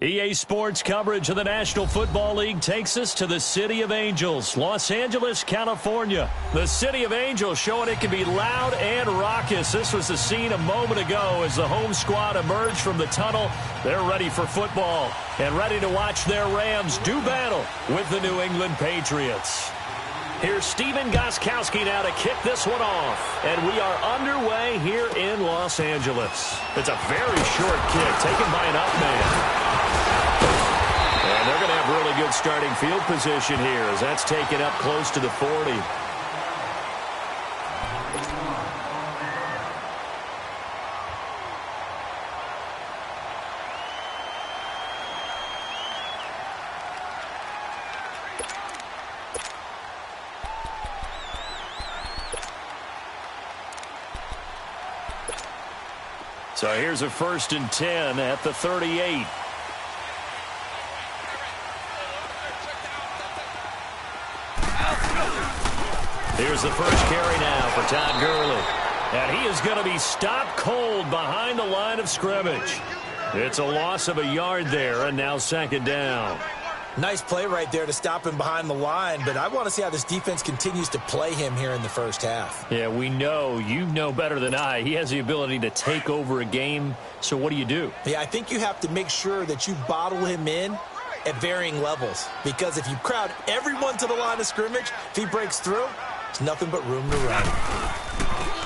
EA Sports coverage of the National Football League takes us to the City of Angels, Los Angeles, California. The City of Angels showing it can be loud and raucous. This was the scene a moment ago as the home squad emerged from the tunnel. They're ready for football and ready to watch their Rams do battle with the New England Patriots. Here's Steven Gostkowski now to kick this one off. And we are underway here in Los Angeles. It's a very short kick taken by an up man. And they're going to have really good starting field position here as that's taken up close to the 40. So here's a 1st and 10 at the 38. Here's the first carry now for Todd Gurley. And he is going to be stopped cold behind the line of scrimmage. It's a loss of a yard there, and now 2nd down. Nice play right there to stop him behind the line, but I want to see how this defense continues to play him here in the first half. Yeah, we know, you know better than I, he has the ability to take over a game, so what do? Yeah, I think you have to make sure that you bottle him in at varying levels, because if you crowd everyone to the line of scrimmage, if he breaks through, it's nothing but room to run.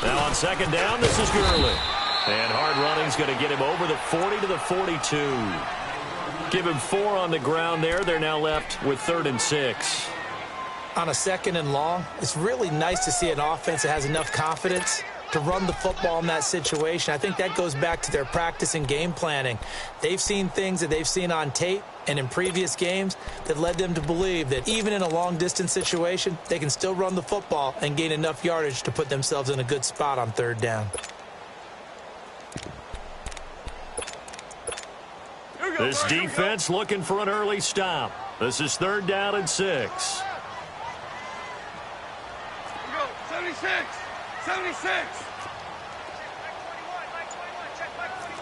Now on 2nd down, this is Gurley. And hard running's going to get him over the 40 to the 42. Give him 4 on the ground there. They're now left with 3rd and 6. On a 2nd and long, it's really nice to see an offense that has enough confidence to run the football in that situation. I think that goes back to their practice and game planning. They've seen things that they've seen on tape and in previous games that led them to believe that even in a long-distance situation, they can still run the football and gain enough yardage to put themselves in a good spot on 3rd down. This defense looking for an early stop. This is 3rd down and 6. Here we go. 76. 76.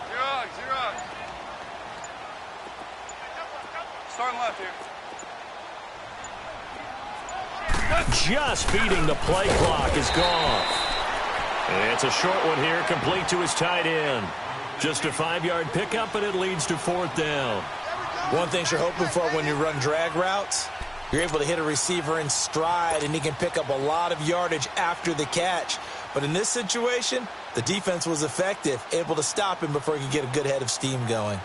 Zero. Starting left here. Just beating the play clock is gone. And it's a short one here, complete to his tight end. Just a 5-yard pickup, and it leads to 4th down. One thing you're hoping for when you run drag routes, you're able to hit a receiver in stride, and he can pick up a lot of yardage after the catch. But in this situation, the defense was effective, able to stop him before he could get a good head of steam going.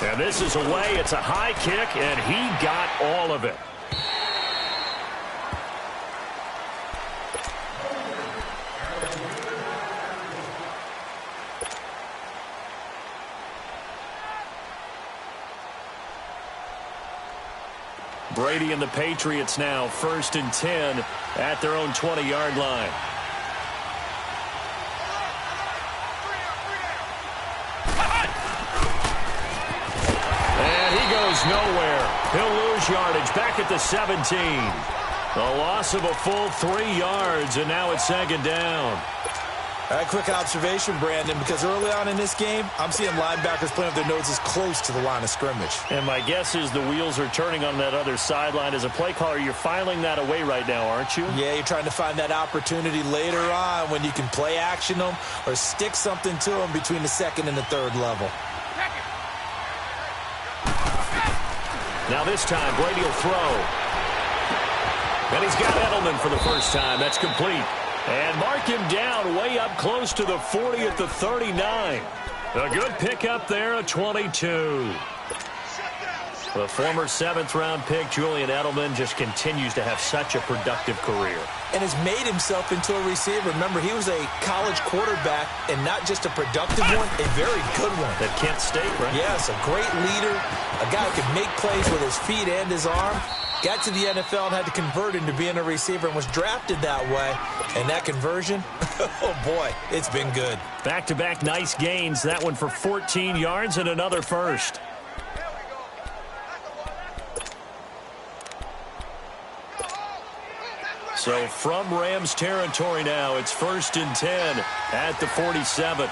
And this is away. It's a high kick, and he got all of it. Brady and the Patriots now 1st and 10 at their own 20-yard line. And he goes nowhere. He'll lose yardage back at the 17. A loss of a full 3 yards, and now it's 2nd down. All right, quick observation, Brandon, because early on in this game, I'm seeing linebackers playing with their noses close to the line of scrimmage. And my guess is the wheels are turning on that other sideline. As a play caller, you're filing that away right now, aren't you? Yeah, you're trying to find that opportunity later on when you can play action them or stick something to them between the 2nd and the 3rd level. Now this time, Brady will throw. And he's got Edelman for the first time. That's complete. And mark him down way up close to the 40 at the 39. A good pickup there, a 22. The former 7th-round pick, Julian Edelman, just continues to have such a productive career. And has made himself into a receiver. Remember, he was a college quarterback, and not just a productive one, a very good one. At Kent State, right? Yes, a great leader, a guy who can make plays with his feet and his arm. Got to the NFL and had to convert into being a receiver and was drafted that way. And that conversion, oh boy, it's been good. Back-to-back nice gains. That one for 14 yards and another first. So from Rams territory now, it's 1st and 10 at the 47.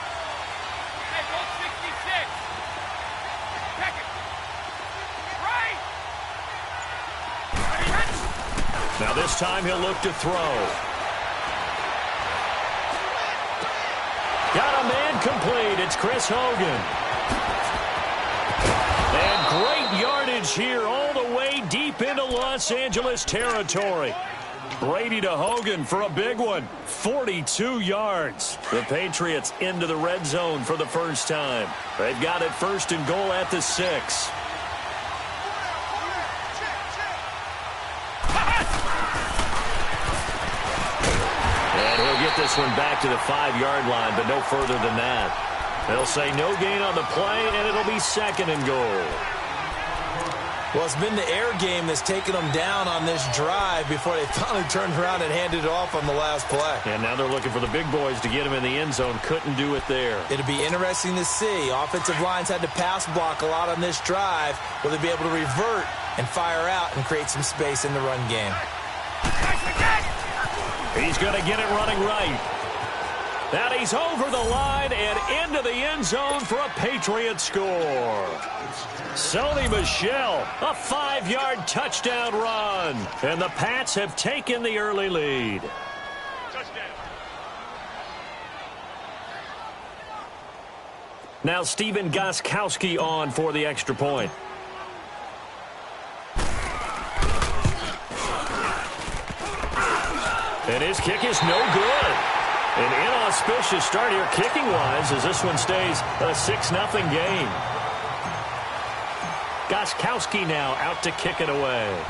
This time he'll look to throw. Got a man complete. It's Chris Hogan. And great yardage here all the way deep into Los Angeles territory. Brady to Hogan for a big one. 42 yards. The Patriots into the red zone for the first time. They've got it 1st and goal at the 6. And he'll get this one back to the 5-yard line, but no further than that. They'll say no gain on the play, and it'll be 2nd and goal. Well, it's been the air game that's taken them down on this drive before they finally turned around and handed it off on the last play. And now they're looking for the big boys to get him in the end zone. Couldn't do it there. It'll be interesting to see. Offensive lines had to pass block a lot on this drive. Will they be able to revert and fire out and create some space in the run game? He's going to get it running right. And he's over the line and into the end zone for a Patriot score. Sony Michel, a 5-yard touchdown run. And the Pats have taken the early lead. Now Stephen Gostkowski on for the extra point. And his kick is no good. An inauspicious start here kicking-wise as this one stays a 6-0 game. Gostkowski now out to kick it away.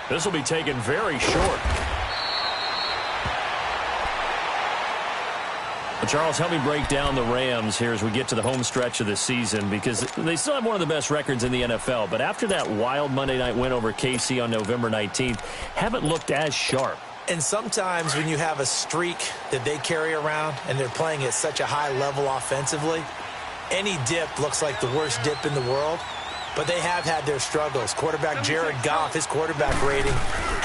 This will be taken very short. Charles, help me break down the Rams here as we get to the home stretch of the season, because they still have one of the best records in the NFL. But after that wild Monday night win over KC on November 19th, haven't looked as sharp. And sometimes when you have a streak that they carry around and they're playing at such a high level offensively, any dip looks like the worst dip in the world. But they have had their struggles. Quarterback Jared Goff, his quarterback rating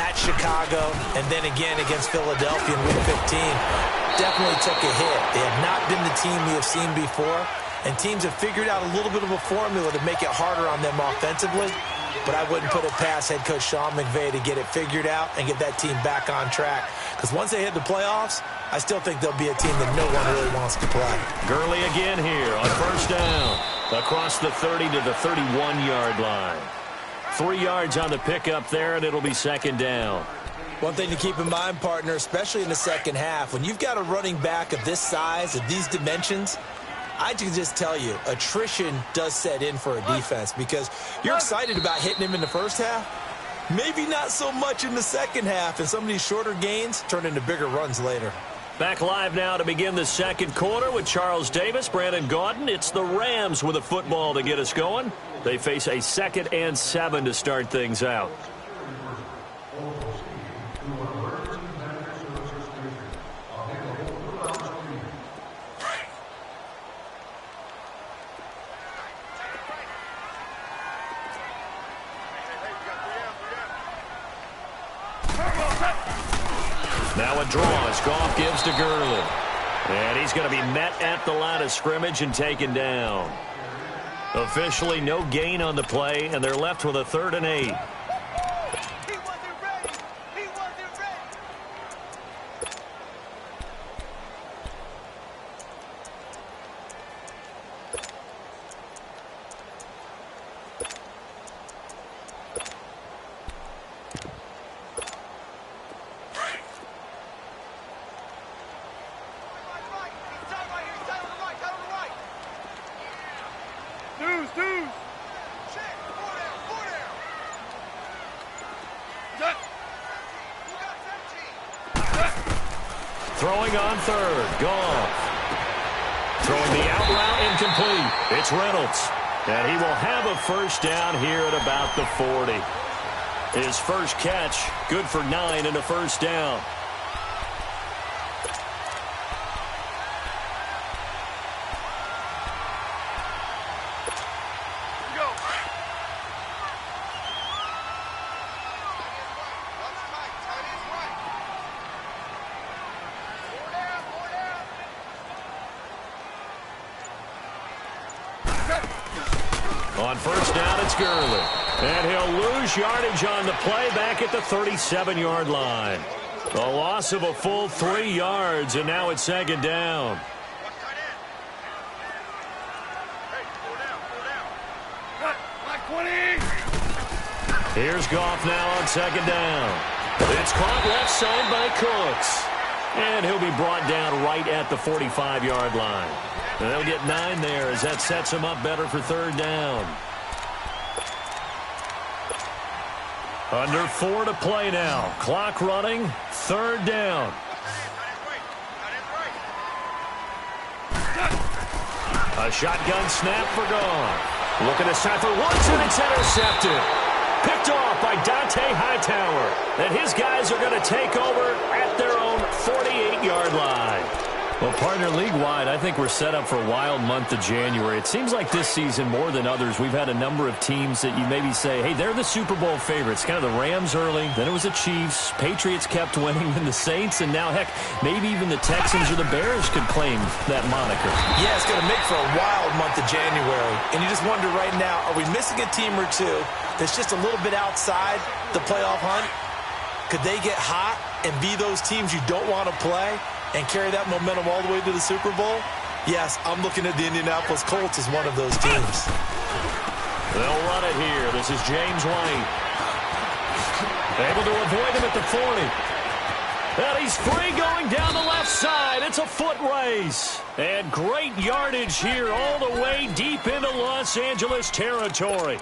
at Chicago and then again against Philadelphia in Week 15 definitely took a hit. They have not been the team we have seen before, and teams have figured out a little bit of a formula to make it harder on them offensively. But I wouldn't put it past head coach Sean McVay to get it figured out and get that team back on track. Because once they hit the playoffs, I still think they'll be a team that no one really wants to play. Gurley again here on 1st down. Across the 30 to the 31-yard line. 3 yards on the pickup there, and it'll be 2nd down. One thing to keep in mind, partner, especially in the second half, when you've got a running back of this size, of these dimensions, I can just tell you, attrition does set in for a defense because you're excited about hitting him in the first half. Maybe not so much in the second half, and some of these shorter gains turn into bigger runs later. Back live now to begin the second quarter with Charles Davis, Brandon Gaudin. It's the Rams with a football to get us going. They face a 2nd and 7 to start things out. Now a draw as Goff gives to Gurley. And he's going to be met at the line of scrimmage and taken down. Officially no gain on the play, and they're left with a 3rd and 8. Throwing on 3rd, Goff. Throwing the out route incomplete. It's Reynolds. And he will have a 1st down here at about the 40. His first catch, good for 9 and a 1st down. On first down, it's Gurley. And he'll lose yardage on the play back at the 37-yard line. A loss of a full 3 yards, and now it's second down. Here's Goff now on second down. It's caught left side by Cooks. And he'll be brought down right at the 45-yard line. And they'll get 9 there as that sets him up better for third down. Under 4 to play now. Clock running. Third down. A shotgun snap for Goff. Looking to snap for Woods, and it's intercepted. Picked off by Dante Hightower. And his guys are going to take over at their own 48-yard line. Well, partner, league-wide, I think we're set up for a wild month of January. It seems like this season, more than others, we've had a number of teams that you maybe say, hey, they're the Super Bowl favorites. Kind of the Rams early, then it was the Chiefs. Patriots kept winning, then the Saints, and now, heck, maybe even the Texans or the Bears could claim that moniker. Yeah, it's going to make for a wild month of January. And you just wonder right now, are we missing a team or two that's just a little bit outside the playoff hunt? Could they get hot and be those teams you don't want to play and carry that momentum all the way to the Super Bowl? Yes, I'm looking at the Indianapolis Colts as one of those teams. They'll run it here. This is James White. Able to avoid him at the 40. And he's free going down the left side. It's a foot race. And great yardage here all the way deep into Los Angeles territory.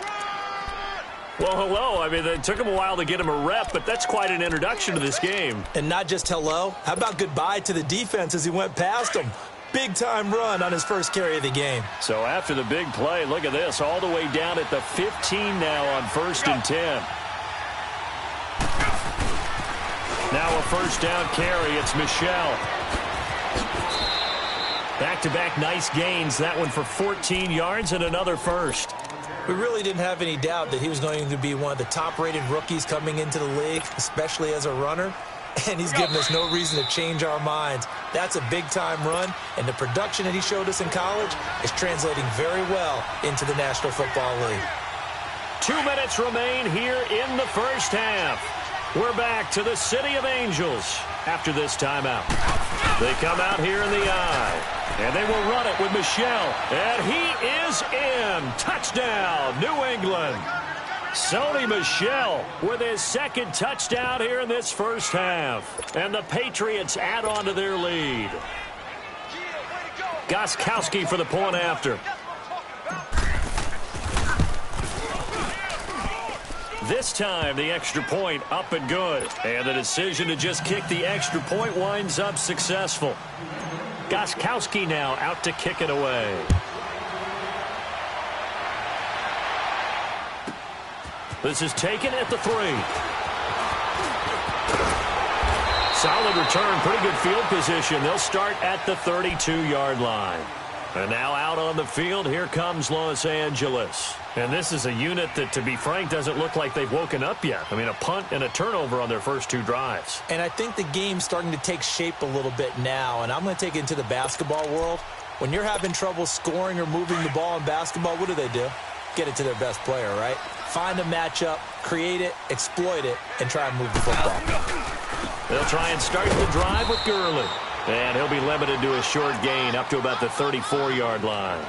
Well, hello. I mean, it took him a while to get him a rep, but that's quite an introduction to this game. And not just hello. How about goodbye to the defense as he went past him? Big-time run on his first carry of the game. So after the big play, look at this, all the way down at the 15 now on 1st and 10. Now a first down carry. It's Michelle. Back-to-back nice gains. That one for 14 yards and another first. We really didn't have any doubt that he was going to be one of the top-rated rookies coming into the league, especially as a runner. And he's given us no reason to change our minds. That's a big-time run, and the production that he showed us in college is translating very well into the National Football League. 2 minutes remain here in the first half. We're back to the City of Angels after this timeout. They come out here in the eye, and they will run it with Michelle. And he is in. Touchdown, New England. Sony Michel with his second touchdown here in this first half. And the Patriots add on to their lead. Gostkowski for the point after. This time, the extra point up and good. And the decision to just kick the extra point winds up successful. Gostkowski now out to kick it away. This is taken at the 3. Solid return, pretty good field position. They'll start at the 32-yard line. And now out on the field, here comes Los Angeles. And this is a unit that, to be frank, doesn't look like they've woken up yet. I mean, a punt and a turnover on their first 2 drives. And I think the game's starting to take shape a little bit now. And I'm going to take it into the basketball world. When you're having trouble scoring or moving the ball in basketball, what do? Get it to their best player, right? Find a matchup, create it, exploit it, and try and move the football. They'll try and start the drive with Gurley. And he'll be limited to a short gain up to about the 34-yard line.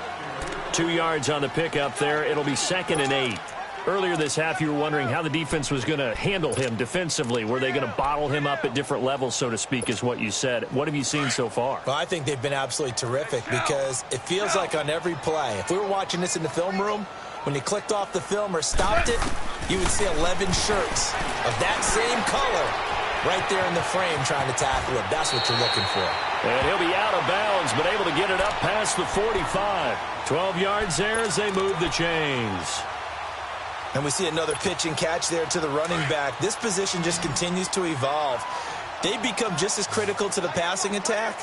2 yards on the pickup there. It'll be 2nd and 8. Earlier this half, you were wondering how the defense was going to handle him defensively. Were they going to bottle him up at different levels, so to speak, is what you said. What have you seen so far? Well, I think they've been absolutely terrific because it feels like on every play, if we were watching this in the film room, when you clicked off the film or stopped it, you would see 11 shirts of that same color right there in the frame trying to tackle it. That's what you're looking for. And he'll be out of bounds, but able to get it up past the 45. 12 yards there as they move the chains. And we see another pitch and catch there to the running back. This position just continues to evolve. They become just as critical to the passing attack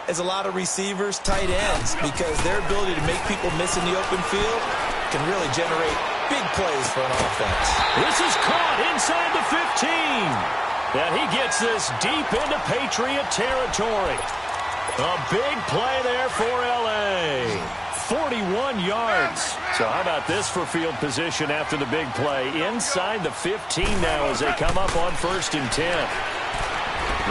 as a lot of receivers, tight ends, because their ability to make people miss in the open field can really generate big plays for an offense. This is caught inside the 15. And he gets this deep into Patriot territory. A big play there for L.A. 41 yards. So how about this for field position after the big play? Inside the 15 now as they come up on 1st and 10.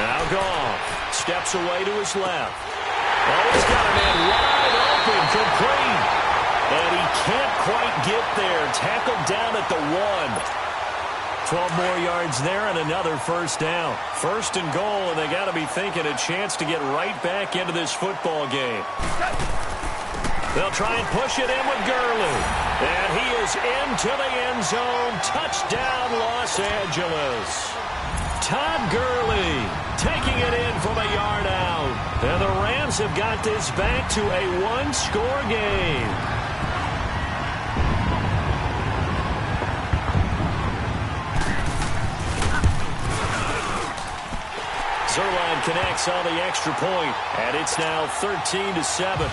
Now Goff steps away to his left. Oh, he's got a man wide open, complete. And he can't quite get there. Tackled down at the 1. 12 more yards there and another first down. 1st and goal, and they got to be thinking a chance to get right back into this football game. They'll try and push it in with Gurley. And he is into the end zone. Touchdown, Los Angeles. Todd Gurley taking it in from a yard out. And the Rams have got this back to a one-score game. Zerline connects on the extra point, and it's now 13-7.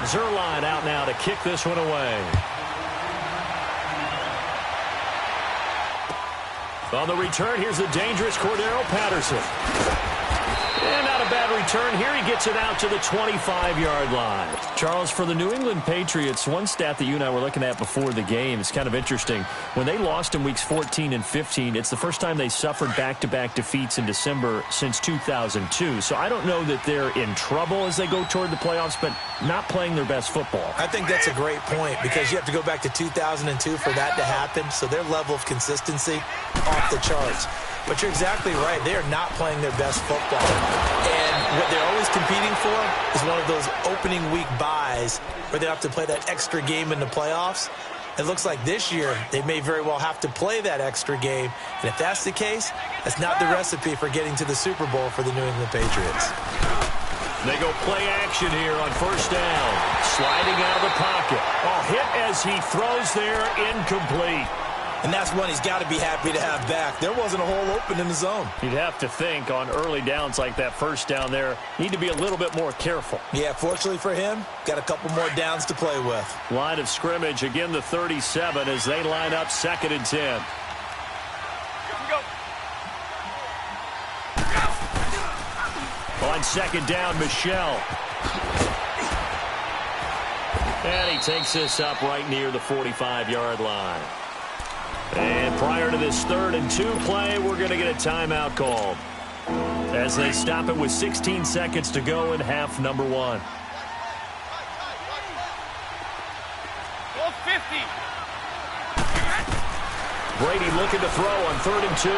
Zerline out now to kick this one away. On the return, here's the dangerous Cordero Patterson. And not a bad return here. He gets it out to the 25-yard line. Charles, for the New England Patriots, one stat that you and I were looking at before the game is kind of interesting. When they lost in weeks 14 and 15, it's the first time they suffered back-to-back defeats in December since 2002. So I don't know that they're in trouble as they go toward the playoffs, but not playing their best football. I think that's a great point because you have to go back to 2002 for that to happen. So their level of consistency off the charts. But you're exactly right. They are not playing their best football. And what they're always competing for is one of those opening week buys where they have to play that extra game in the playoffs. It looks like this year they may very well have to play that extra game. And if that's the case, that's not the recipe for getting to the Super Bowl for the New England Patriots. They go play action here on 1st down. Sliding out of the pocket. Hit as he throws there, incomplete. And that's one he's got to be happy to have back. There wasn't a hole open in the zone. You'd have to think on early downs like that 1st down there, need to be a little bit more careful. Yeah, fortunately for him, got a couple more downs to play with. Line of scrimmage, again the 37 as they line up 2nd and 10. On 2nd down, Michelle. And he takes this up right near the 45-yard line. And prior to this 3rd and 2 play, we're going to get a timeout called as they stop it with 16 seconds to go in half number 1. 50. Brady looking to throw on 3rd and 2.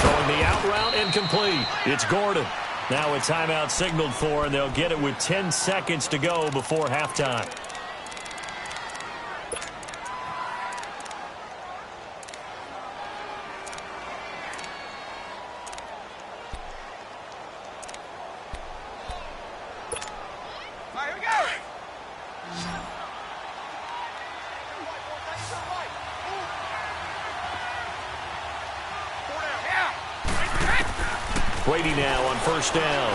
Throwing the out route, incomplete. It's Gordon. Now a timeout signaled for, and they'll get it with 10 seconds to go before halftime. Brady now on 1st down.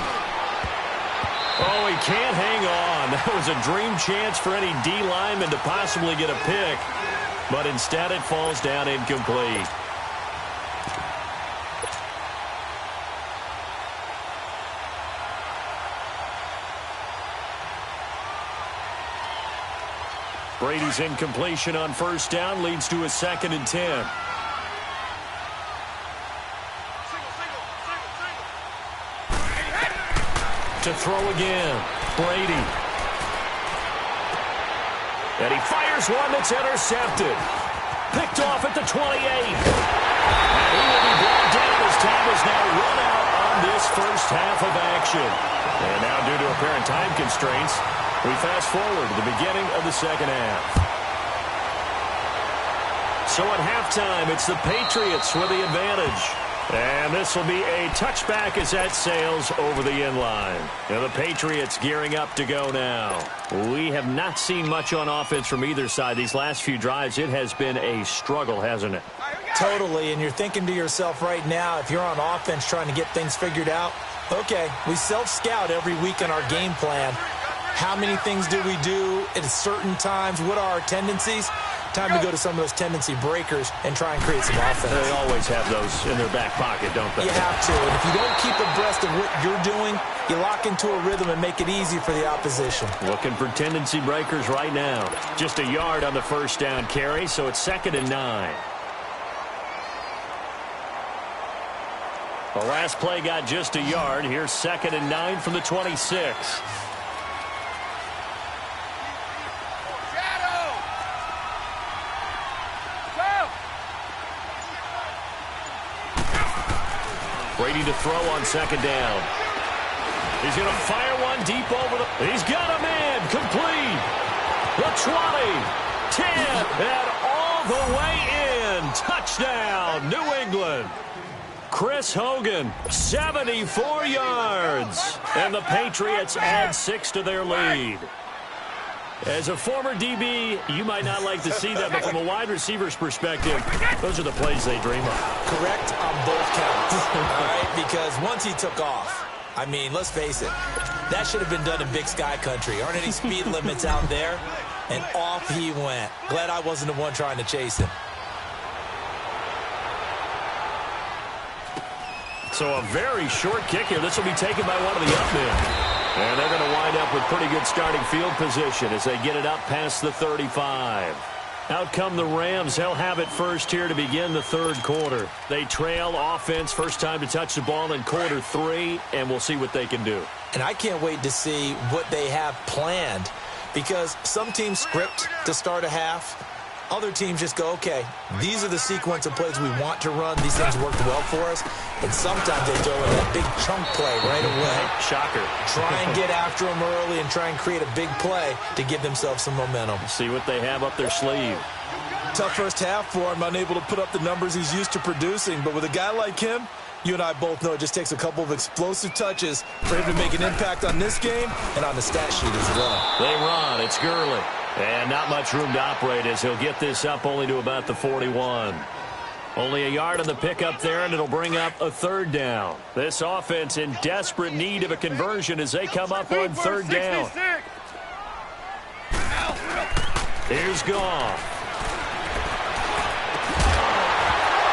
Oh, he can't hang on. That was a dream chance for any D lineman to possibly get a pick. But instead it falls down incomplete. Brady's incompletion on 1st down leads to a 2nd and 10. To throw again, Brady. And he fires one that's intercepted. Picked off at the 28. And he will be brought down as time is now run out on this 1st half of action. And now due to apparent time constraints, we fast forward to the beginning of the 2nd half. So at halftime, it's the Patriots with the advantage. And this will be a touchback as that sails over the end line. And the Patriots gearing up to go now. We have not seen much on offense from either side. These last few drives, it has been a struggle, hasn't it? Totally, and you're thinking to yourself right now, if you're on offense trying to get things figured out, okay, we self-scout every week in our game plan. How many things do we do at certain times? What are our tendencies? Time to go to some of those tendency breakers and try and create some offense. They always have those in their back pocket, don't they? You have to. And if you don't keep abreast of what you're doing, you lock into a rhythm and make it easy for the opposition. Looking for tendency breakers right now. Just a yard on the first down carry, so it's 2nd and 9. The last play got just a yard. Here's 2nd and 9 from the 26. Brady to throw on 2nd down. He's going to fire one deep over the... He's got a man complete. The 20, 10, and all the way in. Touchdown, New England. Chris Hogan, 74 yards. And the Patriots add 6 to their lead. As a former DB, you might not like to see that, but from a wide receiver's perspective, those are the plays they dream of. Correct on both counts, all right? Because once he took off, I mean, let's face it, that should have been done in Big Sky Country. Aren't any speed limits out there? And off he went. Glad I wasn't the one trying to chase him. So a very short kick here. This will be taken by one of the up men. And they're going to wind up with pretty good starting field position as they get it up past the 35. Out come the Rams. They'll have it first here to begin the third quarter. They trail offense, first time to touch the ball in quarter 3, and we'll see what they can do. And I can't wait to see what they have planned, because some teams script to start a half. Other teams just go, okay, these are the sequence of plays we want to run. These things worked well for us. And sometimes they throw in that big chunk play right away. Shocker. Try and get after them early and try and create a big play to give themselves some momentum. See what they have up their sleeve. Tough first half for him, unable to put up the numbers he's used to producing. But with a guy like him, you and I both know it just takes a couple of explosive touches for him to make an impact on this game and on the stat sheet as well. They run. It's Gurley. And not much room to operate as he'll get this up only to about the 41. Only a yard on the pickup there, and it'll bring up a 3rd down. This offense in desperate need of a conversion as they come up on 3rd down. Here's Goff.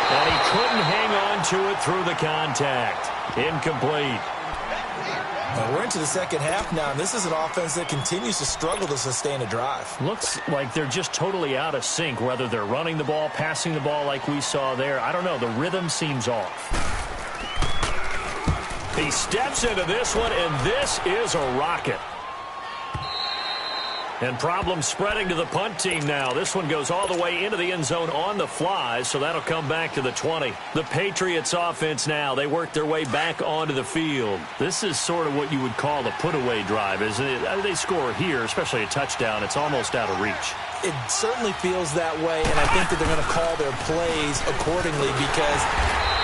And he couldn't hang on to it through the contact. Incomplete. Well, we're into the second half now, and this is an offense that continues to struggle to sustain a drive. Looks like they're just totally out of sync, whether they're running the ball, passing the ball like we saw there. I don't know. The rhythm seems off. He steps into this one, and this is a rocket. And problems spreading to the punt team now. This one goes all the way into the end zone on the fly, so that'll come back to the 20. The Patriots offense now, they work their way back onto the field. This is sort of what you would call a put-away drive, isn't it? They score here, especially a touchdown. It's almost out of reach. It certainly feels that way, and I think that they're going to call their plays accordingly, because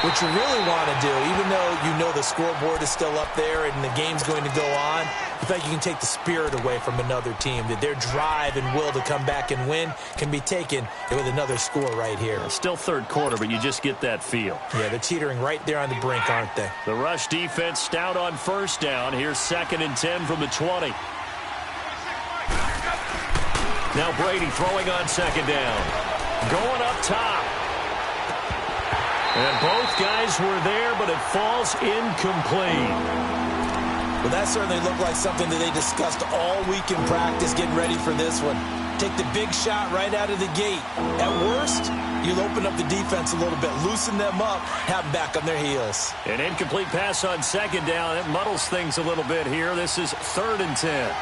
what you really want to do, even though you know the scoreboard is still up there and the game's going to go on, I think you can take the spirit away from another team, that their drive and will to come back and win can be taken with another score right here. Still third quarter, but you just get that feel. Yeah, they're teetering right there on the brink, aren't they? The rush defense stout on first down. Here's 2nd and 10 from the 20. Now Brady throwing on 2nd down. Going up top. And both guys were there, but it falls incomplete. Well, that certainly looked like something that they discussed all week in practice, getting ready for this one. Take the big shot right out of the gate. At worst, you'll open up the defense a little bit, loosen them up, have them back on their heels. An incomplete pass on 2nd down. It muddles things a little bit here. This is 3rd and 10.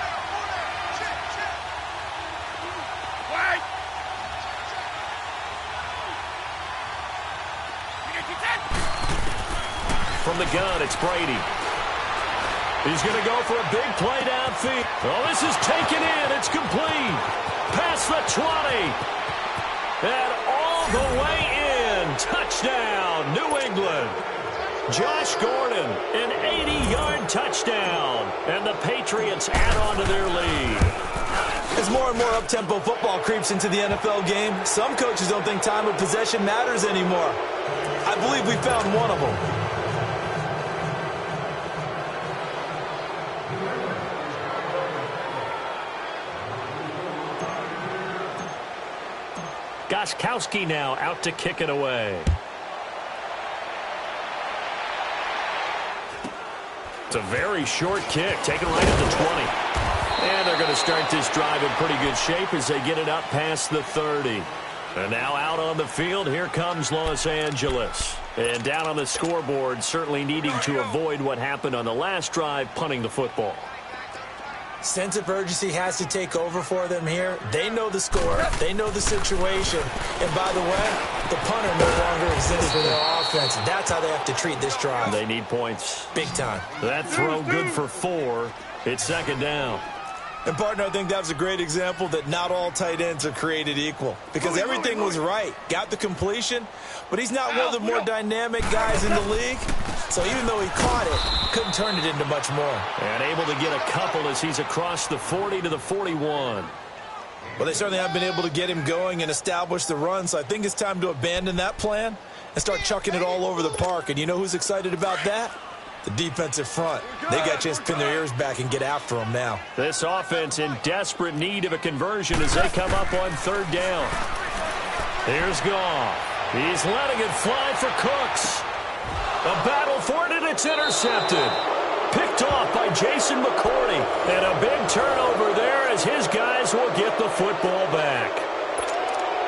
From the gun, it's Brady. He's going to go for a big play downfield. Oh, this is taken in. It's complete. Past the 20. And all the way in. Touchdown, New England. Josh Gordon, an 80-yard touchdown. And the Patriots add on to their lead. As more and more up-tempo football creeps into the NFL game, some coaches don't think time of possession matters anymore. I believe we found one of them. Goskowski now out to kick it away. It's a very short kick, taken right at the 20. And they're going to start this drive in pretty good shape as they get it up past the 30. And now out on the field, here comes Los Angeles. And down on the scoreboard, certainly needing to avoid what happened on the last drive, punting the football. Sense of urgency has to take over for them here. They know the score. They know the situation. And by the way, the punter no longer exists for their offense. That's how they have to treat this drive. They need points. Big time. That throw good for 4. It's second down. And, partner, I think that was a great example that not all tight ends are created equal. Because everything was right. Got the completion, but he's not one of the more dynamic guys in the league. So even though he caught it, couldn't turn it into much more. And able to get a couple as he's across the 40 to the 41. Well, they certainly haven't been able to get him going and establish the run. So I think it's time to abandon that plan and start chucking it all over the park. And you know who's excited about that? The defensive front. They got a chance to pin their ears back and get after them now. This offense in desperate need of a conversion as they come up on third down. Here's Goff. He's letting it fly for Cooks. A battle for it, and it's intercepted. Picked off by Jason McCourty. And a big turnover there as his guys will get the football back.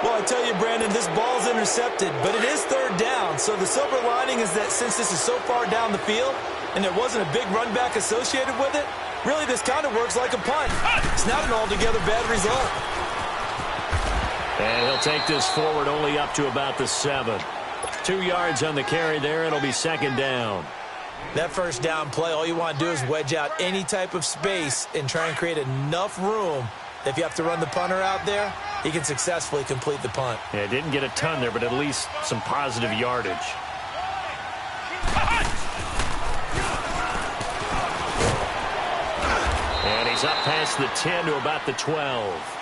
Well, I tell you, Brandon, this ball's intercepted, but it is third down. So the silver lining is that since this is so far down the field and there wasn't a big run back associated with it, really this kind of works like a punt. It's not an altogether bad result. And he'll take this forward only up to about the 7. 2 yards on the carry there. It'll be second down. That first down play, all you want to do is wedge out any type of space and try and create enough room. If you have to run the punter out there, he can successfully complete the punt. Yeah, didn't get a ton there, but at least some positive yardage. And he's up past the 10 to about the 12.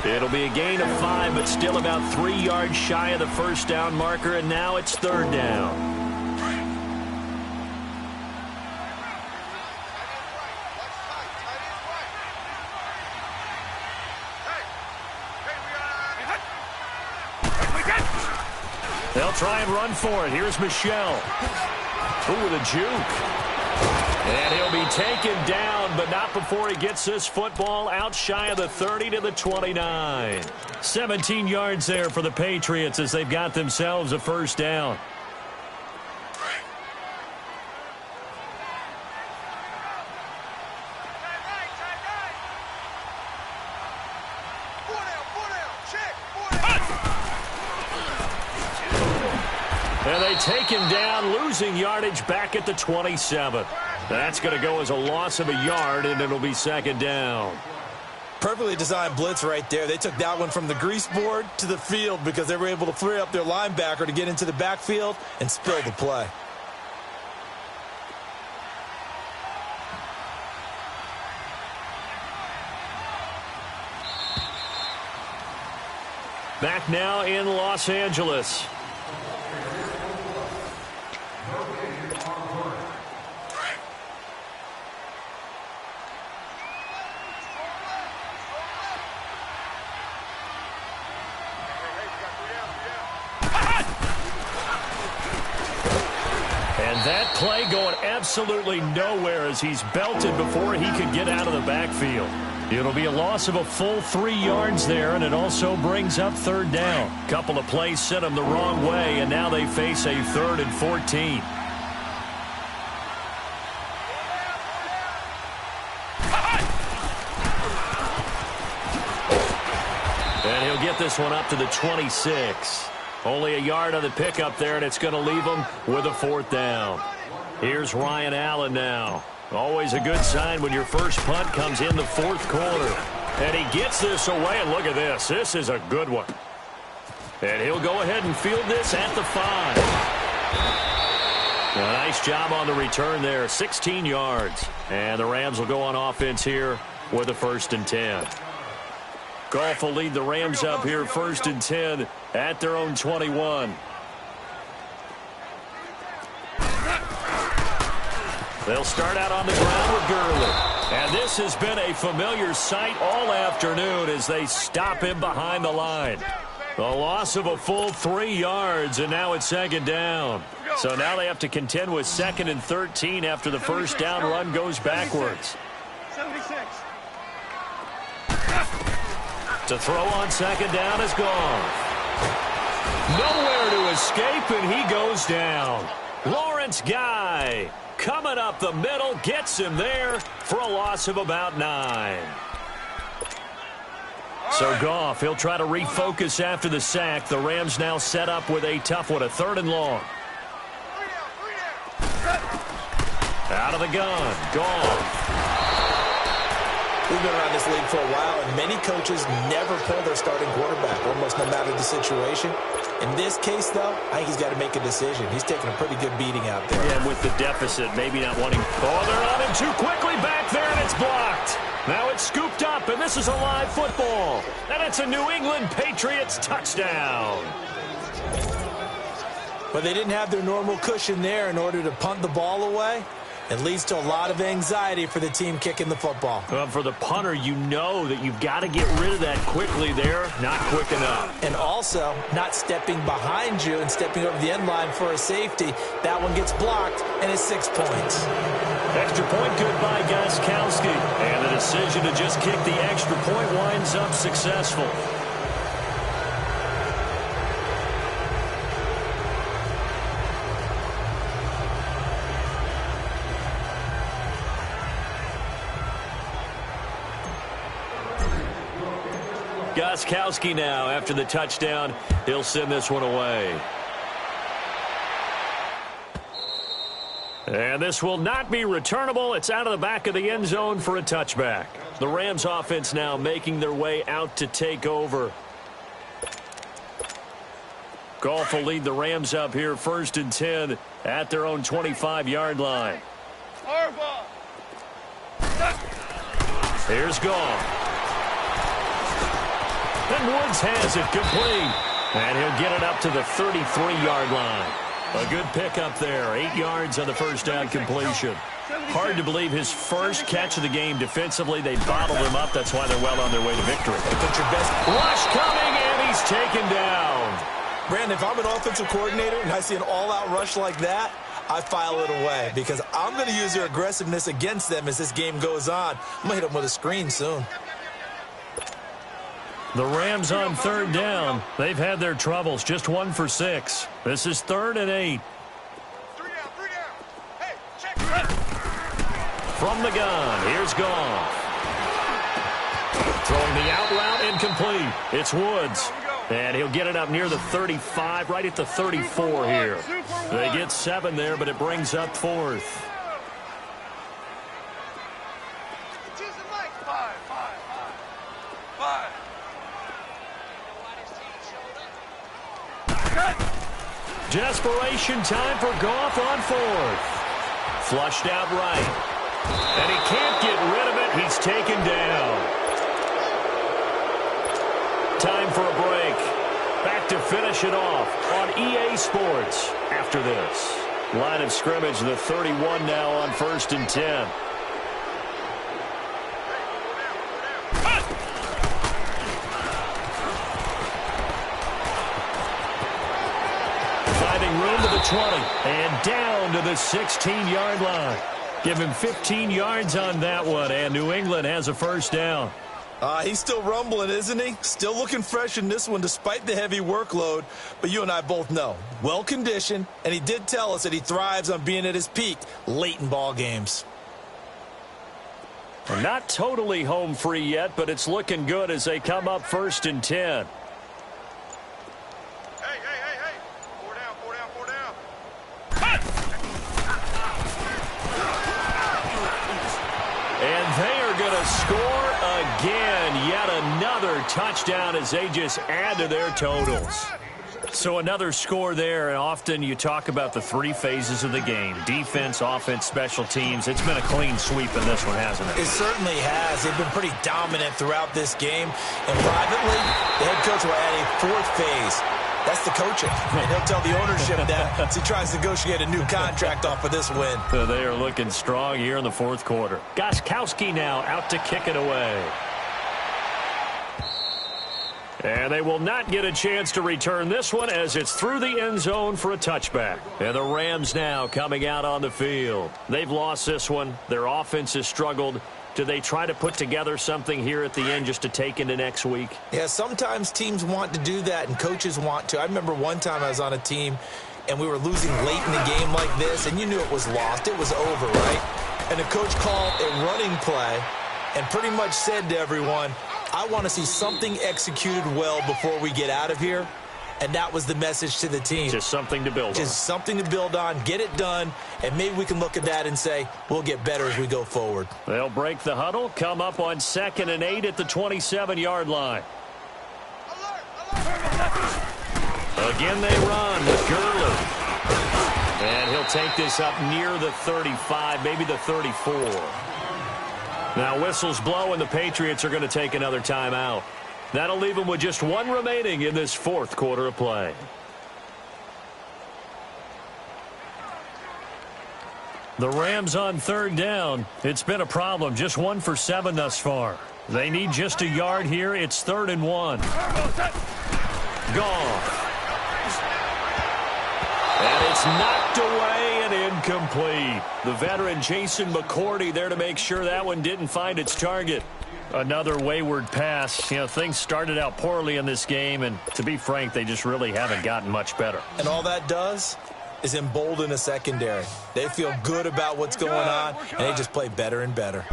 It'll be a gain of 5, but still about 3 yards shy of the first down marker, and now it's third down. They'll try and run for it. Here's Michelle. Ooh, with a juke. And he'll be taken down, but not before he gets this football out shy of the 30 to the 29. 17 yards there for the Patriots as they've got themselves a first down. And they take him down, losing yardage back at the 27. That's going to go as a loss of a yard, and it'll be second down. Perfectly designed blitz right there. They took that one from the grease board to the field because they were able to free up their linebacker to get into the backfield and spill the play. Back now in Los Angeles. That play going absolutely nowhere as he's belted before he could get out of the backfield. It'll be a loss of a full 3 yards there, and it also brings up third down. Couple of plays sent them the wrong way, and now they face a 3rd and 14. And he'll get this one up to the 26. Only a yard on the pickup there, and it's going to leave them with a 4th down. Here's Ryan Allen now. Always a good sign when your first punt comes in the 4th quarter. And he gets this away, and look at this. This is a good one. And he'll go ahead and field this at the 5. A nice job on the return there, 16 yards. And the Rams will go on offense here with a 1st and 10. Goff will lead the Rams up here 1st and 10 at their own 21. They'll start out on the ground with Gurley. And this has been a familiar sight all afternoon as they stop him behind the line. A loss of a full 3 yards, and now it's second down. So now they have to contend with 2nd and 13 after the first down run goes backwards. 76. To throw on second down is gone. Nowhere to escape, and he goes down. Lawrence Guy coming up the middle, gets him there for a loss of about 9. So Goff, he'll try to refocus after the sack. The Rams now set up with a tough one, a 3rd and long. Out of the gun, Goff. We've been around this league for a while, and many coaches never pull their starting quarterback, almost no matter the situation. In this case, though, I think he's got to make a decision. He's taking a pretty good beating out there. Yeah, and with the deficit, maybe not wanting... Oh, they're on him too quickly back there, and it's blocked. Now it's scooped up, and this is a live football. And it's a New England Patriots touchdown. But they didn't have their normal cushion there in order to punt the ball away. It leads to a lot of anxiety for the team kicking the football. Well, for the punter, you know that you've got to get rid of that quickly there. Not quick enough. And also, not stepping behind you and stepping over the end line for a safety. That one gets blocked, and it's 6 points. Extra point good by Gostkowski. And the decision to just kick the extra point winds up successful. Gostkowski now, after the touchdown, he'll send this one away. And this will not be returnable. It's out of the back of the end zone for a touchback. The Rams offense now making their way out to take over. Goff will lead the Rams up here 1st and 10 at their own 25-yard line. Here's Goff. And Woods has it complete. And he'll get it up to the 33-yard line. A good pickup there. 8 yards on the first down completion. Hard to believe his first catch of the game defensively. They bottled him up. That's why they're well on their way to victory. Put your best rush coming, and he's taken down. Brandon, if I'm an offensive coordinator and I see an all-out rush like that, I file it away because I'm going to use their aggressiveness against them as this game goes on. I'm going to hit them with a screen soon. The Rams on 3rd down. They've had their troubles. Just 1 for 6. This is 3rd and 8. 3 down, 3 down. Hey, check. From the gun, here's Goff. Throwing the out route incomplete. It's Woods. And he'll get it up near the 35, right at the 34 here. They get 7 there, but it brings up 4th. Desperation time for Goff on 4th. Flushed out right. And he can't get rid of it. He's taken down. Time for a break. Back to finish it off on EA Sports after this. Line of scrimmage, the 31 now on 1st and 10. Room to the 20 and down to the 16-yard line. Give him 15 yards on that one, and New England has a first down. He's still rumbling, isn't he? Still looking fresh in this one despite the heavy workload. But you and I both know, well-conditioned, and he did tell us that he thrives on being at his peak late in ball games. Not totally home free yet, but it's looking good as they come up 1st and 10. And they are going to score again. Yet another touchdown as they just add to their totals. So another score there. And often you talk about the 3 phases of the game. Defense, offense, special teams. It's been a clean sweep in this one, hasn't it? It certainly has. They've been pretty dominant throughout this game. And privately, the head coach will add a 4th phase. That's the coaching. And he'll tell the ownership that as he tries to negotiate a new contract off of this win. So they are looking strong here in the 4th quarter. Gostkowski now out to kick it away. And they will not get a chance to return this one as it's through the end zone for a touchback. And the Rams now coming out on the field. They've lost this one. Their offense has struggled. Do they try to put together something here at the end just to take into next week? Yeah, sometimes teams want to do that and coaches want to. I remember one time I was on a team and we were losing late in the game like this, and you knew it was lost. It was over, right? And the coach called a running play and pretty much said to everyone, I want to see something executed well before we get out of here. And that was the message to the team. Just something to build on. Just something to build on, get it done, and maybe we can look at that and say, we'll get better as we go forward. They'll break the huddle, come up on 2nd and 8 at the 27-yard line. Again they run with Gurley. And he'll take this up near the 35, maybe the 34. Now whistles blow and the Patriots are going to take another timeout. That'll leave them with just one remaining in this fourth quarter of play. The Rams on 3rd down. It's been a problem. Just 1 for 7 thus far. They need just a yard here. It's 3rd and 1. Gone. And it's knocked away and incomplete. The veteran Jason McCourty there to make sure that one didn't find its target. Another wayward pass. You know, things started out poorly in this game, and to be frank, they just really haven't gotten much better. And all that does is embolden a secondary. They feel good about what's going on, and they just play better and better.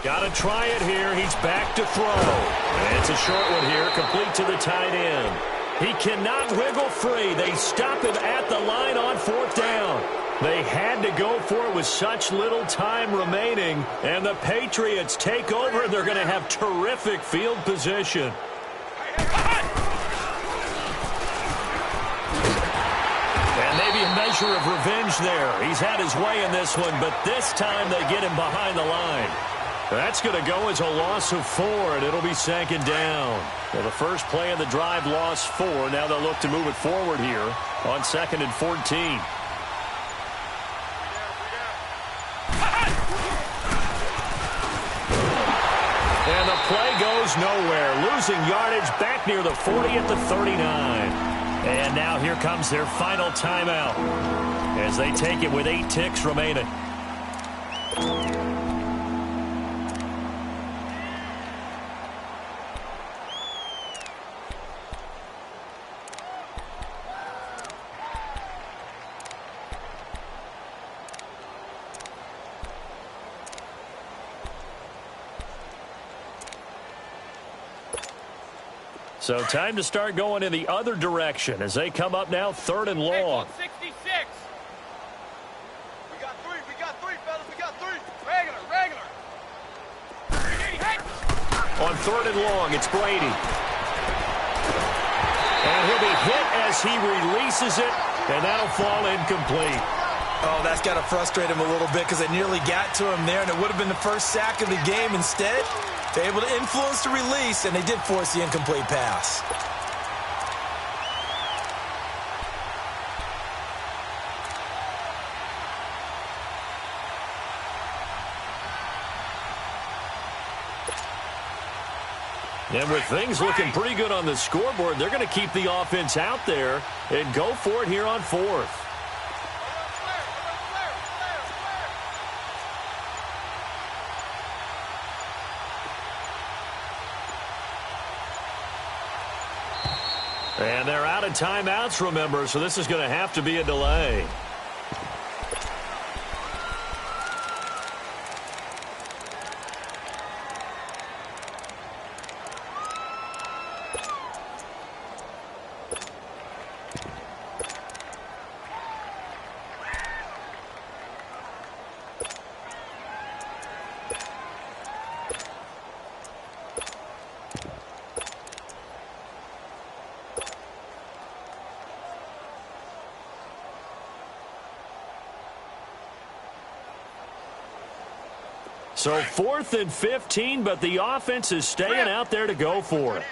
Got to try it here. He's back to throw. And it's a short one here, complete to the tight end. He cannot wiggle free. They stop him at the line on 4th down. They had to go for it with such little time remaining. And the Patriots take over. They're going to have terrific field position. And maybe a measure of revenge there. He's had his way in this one, but this time they get him behind the line. That's going to go as a loss of 4, and it'll be 2nd down. Well, the first play of the drive lost 4. Now they'll look to move it forward here on 2nd and 14. And the play goes nowhere. Losing yardage back near the 40 at the 39. And now here comes their final timeout as they take it with 8 ticks remaining. So time to start going in the other direction as they come up now 3rd and long. 66. We got 3, fellas, we got 3. Regular. On 3rd and long, it's Brady. And he'll be hit as he releases it, and that'll fall incomplete. Oh, that's got to frustrate him a little bit because they nearly got to him there, and it would have been the first sack of the game. Instead, they're able to influence the release, and they did force the incomplete pass. And with things looking pretty good on the scoreboard, they're going to keep the offense out there and go for it here on 4th. And they're out of timeouts, remember, so this is going to have to be a delay. So 4th and 15, but the offense is staying out there to go for it.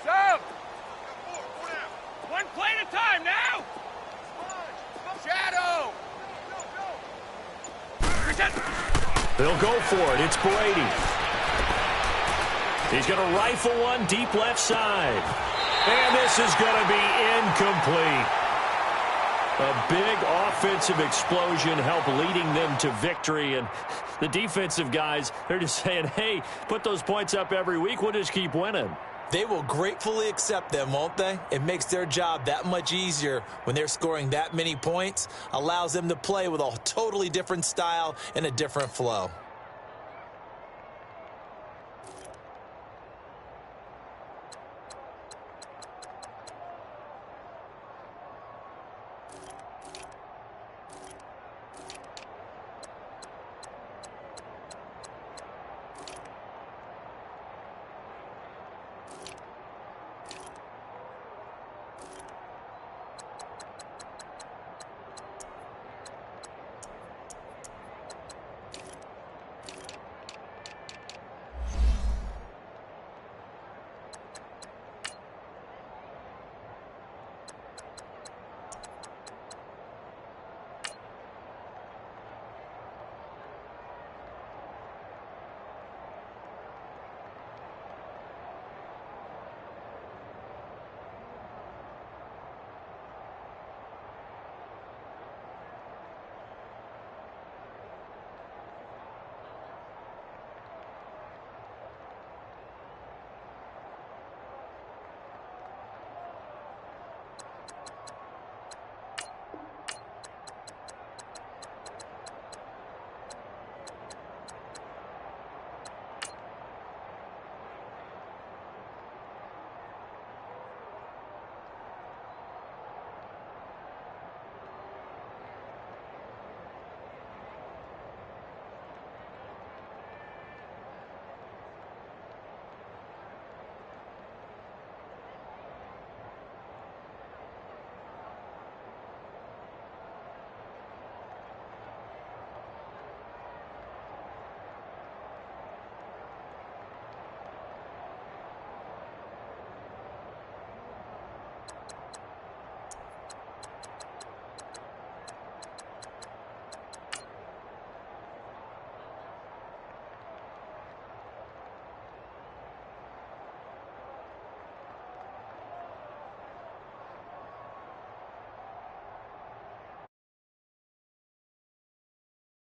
Sub! One play at a time now! Shadow! They'll go for it. It's Brady. He's going to rifle one deep left side. And this is going to be incomplete. A big offensive explosion helped leading them to victory. And the defensive guys, they're just saying, hey, put those points up every week. We'll just keep winning. They will gratefully accept them, won't they? It makes their job that much easier when they're scoring that many points. Allows them to play with a totally different style and a different flow.